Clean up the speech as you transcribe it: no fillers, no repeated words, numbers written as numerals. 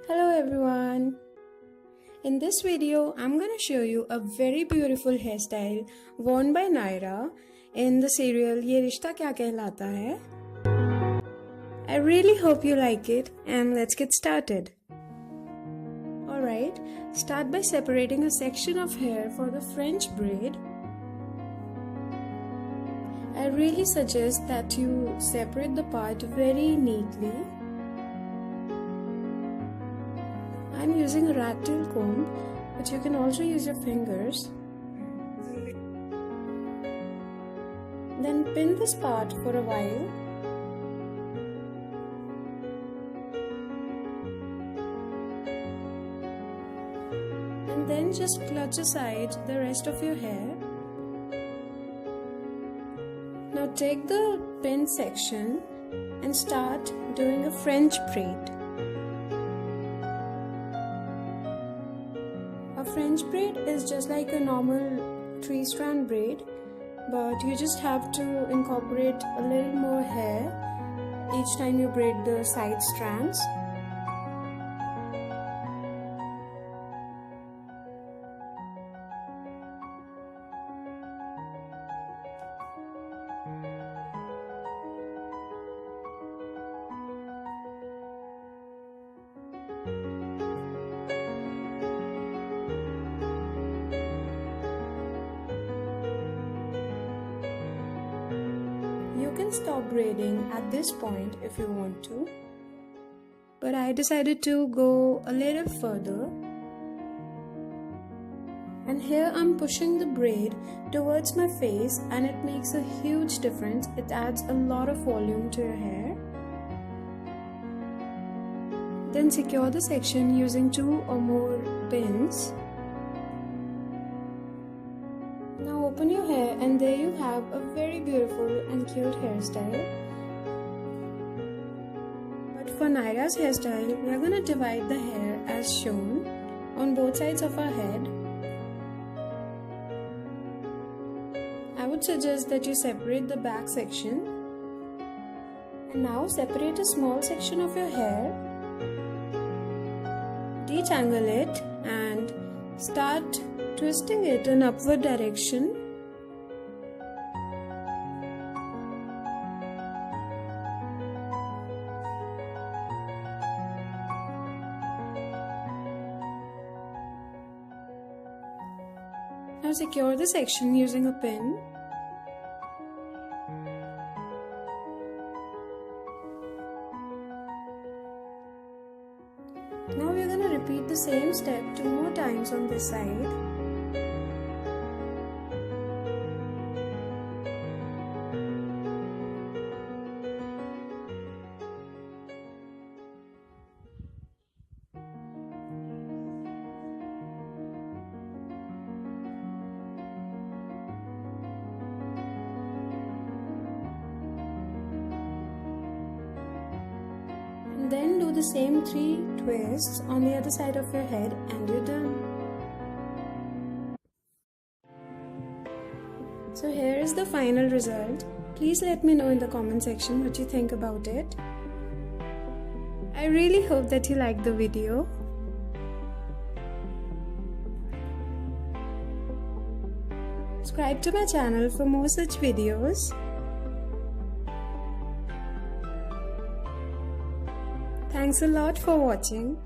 Hello everyone! In this video, I'm going to show you a very beautiful hairstyle worn by Naira in the serial Ye Rishta Kya Kehlata Hai. I really hope you like it and let's get started. Alright, start by separating a section of hair for the French braid. I really suggest that you separate the part very neatly. I'm using a rat tail comb, but you can also use your fingers. Then pin this part for a while. And then just clutch aside the rest of your hair. Now take the pin section and start doing a French braid. A French braid is just like a normal 3-strand braid, but you just have to incorporate a little more hair each time you braid the side strands. You can stop braiding at this point if you want to, but I decided to go a little further, and here I'm pushing the braid towards my face and it makes a huge difference. It adds a lot of volume to your hair. Then secure the section using 2 or more pins. Now open your hair and there you have a very beautiful and cute hairstyle. But for Naira's hairstyle, we are going to divide the hair as shown on both sides of our head. I would suggest that you separate the back section. And now separate a small section of your hair. Detangle it and start twisting it in upward direction. Now secure the section using a pin. Now we are going to repeat the same step 2 more times on this side. Then do the same 3 twists on the other side of your head and you're done. So here is the final result. Please let me know in the comment section what you think about it. I really hope that you liked the video. Subscribe to my channel for more such videos. Thanks a lot for watching.